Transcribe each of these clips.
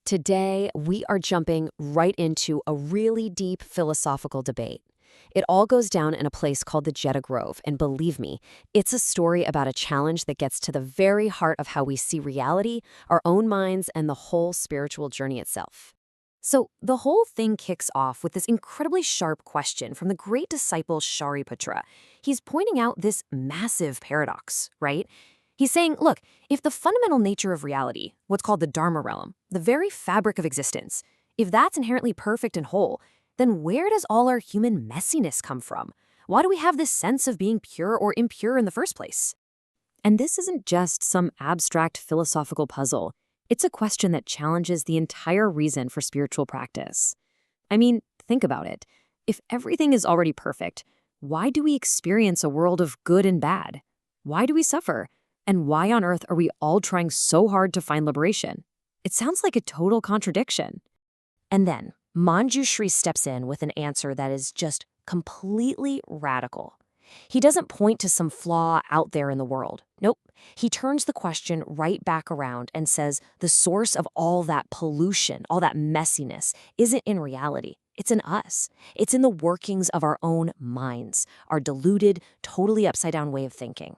Today, we are jumping right into a really deep philosophical debate. It all goes down in a place called the Jeddah Grove, and believe me, it's a story about a challenge that gets to the very heart of how we see reality, our own minds, and the whole spiritual journey itself. So, the whole thing kicks off with this incredibly sharp question from the great disciple Shariputra. He's pointing out this massive paradox, right? He's saying, look, if the fundamental nature of reality, what's called the Dharma realm, the very fabric of existence, if that's inherently perfect and whole, then where does all our human messiness come from? Why do we have this sense of being pure or impure in the first place? And this isn't just some abstract philosophical puzzle. It's a question that challenges the entire reason for spiritual practice. I mean, think about it. If everything is already perfect, why do we experience a world of good and bad? Why do we suffer? And why on earth are we all trying so hard to find liberation? It sounds like a total contradiction. And then, Manjushri steps in with an answer that is just completely radical. He doesn't point to some flaw out there in the world. Nope. He turns the question right back around and says the source of all that pollution, all that messiness, isn't in reality. It's in us. It's in the workings of our own minds, our deluded, totally upside-down way of thinking.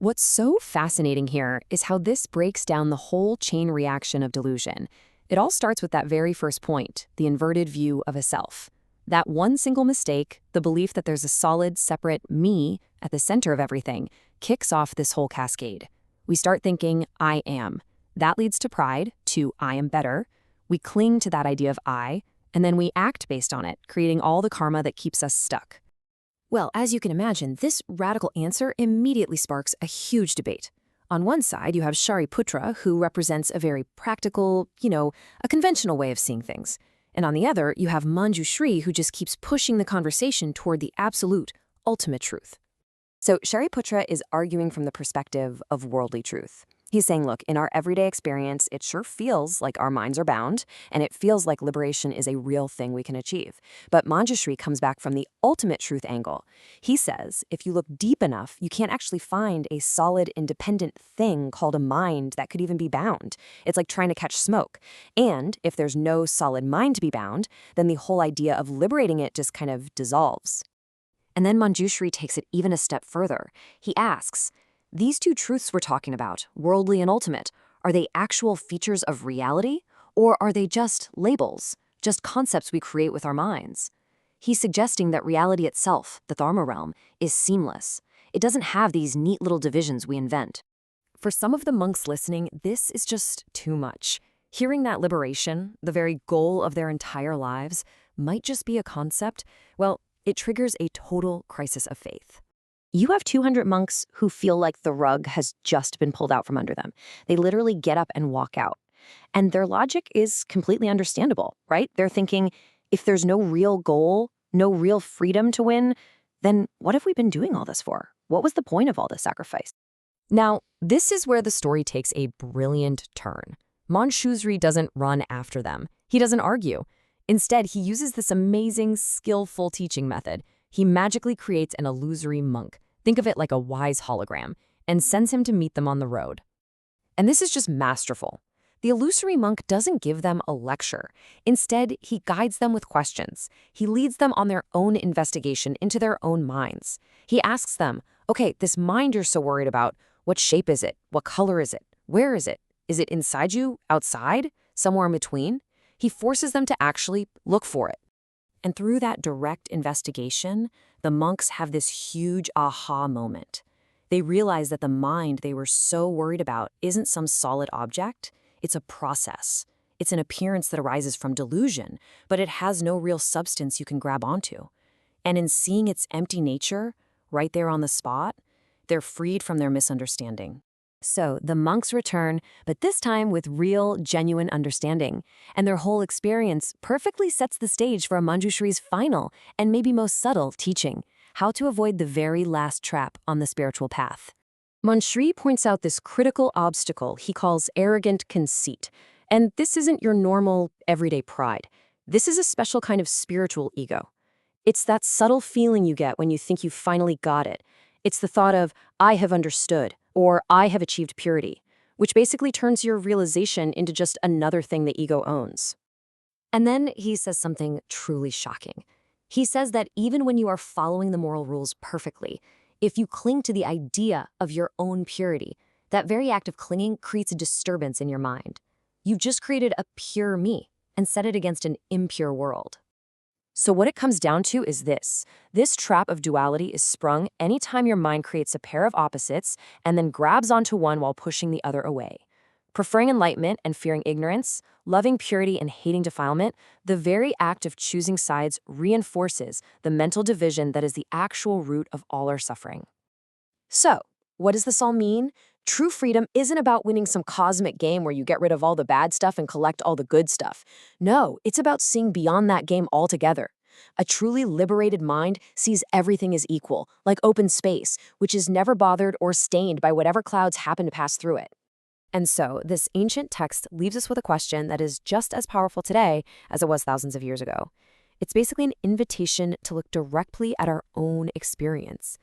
What's so fascinating here is how this breaks down the whole chain reaction of delusion. It all starts with that very first point, the inverted view of a self. That one single mistake, the belief that there's a solid, separate me at the center of everything, kicks off this whole cascade. We start thinking, I am. That leads to pride, to I am better. We cling to that idea of I, and then we act based on it, creating all the karma that keeps us stuck. Well, as you can imagine, this radical answer immediately sparks a huge debate. On one side, you have Shariputra, who represents a very practical, a conventional way of seeing things. And on the other, you have Manjushri, who just keeps pushing the conversation toward the absolute, ultimate truth. So Shariputra is arguing from the perspective of worldly truth. He's saying, look, in our everyday experience, it sure feels like our minds are bound, and it feels like liberation is a real thing we can achieve. But Manjushri comes back from the ultimate truth angle. He says, if you look deep enough, you can't actually find a solid, independent thing called a mind that could even be bound. It's like trying to catch smoke. And if there's no solid mind to be bound, then the whole idea of liberating it just kind of dissolves. And then Manjushri takes it even a step further. He asks, these two truths we're talking about, worldly and ultimate, are they actual features of reality, or are they just labels, just concepts we create with our minds? He's suggesting that reality itself, the Dharma realm, is seamless. It doesn't have these neat little divisions we invent. For some of the monks listening, this is just too much. Hearing that liberation, the very goal of their entire lives, might just be a concept, well, it triggers a total crisis of faith. You have 200 monks who feel like the rug has just been pulled out from under them. They literally get up and walk out. And their logic is completely understandable, right? They're thinking, if there's no real goal, no real freedom to win, then what have we been doing all this for? What was the point of all this sacrifice? Now, this is where the story takes a brilliant turn. Manjushri doesn't run after them. He doesn't argue. Instead, he uses this amazing, skillful teaching method. He magically creates an illusory monk, think of it like a wise hologram, and sends him to meet them on the road. And this is just masterful. The illusory monk doesn't give them a lecture. Instead, he guides them with questions. He leads them on their own investigation into their own minds. He asks them, okay, this mind you're so worried about, what shape is it? What color is it? Where is it? Is it inside you, outside, somewhere in between? He forces them to actually look for it. And through that direct investigation, the monks have this huge aha moment. They realize that the mind they were so worried about isn't some solid object, it's a process. It's an appearance that arises from delusion, but it has no real substance you can grab onto. And in seeing its empty nature, right there on the spot, they're freed from their misunderstanding. So the monks return, but this time with real, genuine understanding. And their whole experience perfectly sets the stage for Manjushri's final and maybe most subtle teaching, how to avoid the very last trap on the spiritual path. Manjushri points out this critical obstacle he calls arrogant conceit. And this isn't your normal, everyday pride. This is a special kind of spiritual ego. It's that subtle feeling you get when you think you finally got it. It's the thought of, I have understood, or I have achieved purity, which basically turns your realization into just another thing the ego owns. And then he says something truly shocking. He says that even when you are following the moral rules perfectly, if you cling to the idea of your own purity, that very act of clinging creates a disturbance in your mind. You've just created a pure me and set it against an impure world. So what it comes down to is this. This trap of duality is sprung anytime your mind creates a pair of opposites and then grabs onto one while pushing the other away. Preferring enlightenment and fearing ignorance, loving purity and hating defilement, the very act of choosing sides reinforces the mental division that is the actual root of all our suffering. So, what does this all mean? True freedom isn't about winning some cosmic game where you get rid of all the bad stuff and collect all the good stuff. No, it's about seeing beyond that game altogether. A truly liberated mind sees everything as equal, like open space, which is never bothered or stained by whatever clouds happen to pass through it. And so, this ancient text leaves us with a question that is just as powerful today as it was thousands of years ago. It's basically an invitation to look directly at our own experience.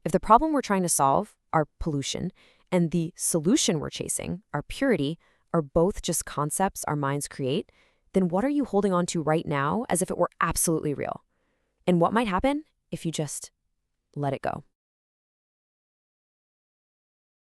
If the problem we're trying to solve, our pollution, and the solution we're chasing, our purity, are both just concepts our minds create, then what are you holding on to right now as if it were absolutely real? And what might happen if you just let it go?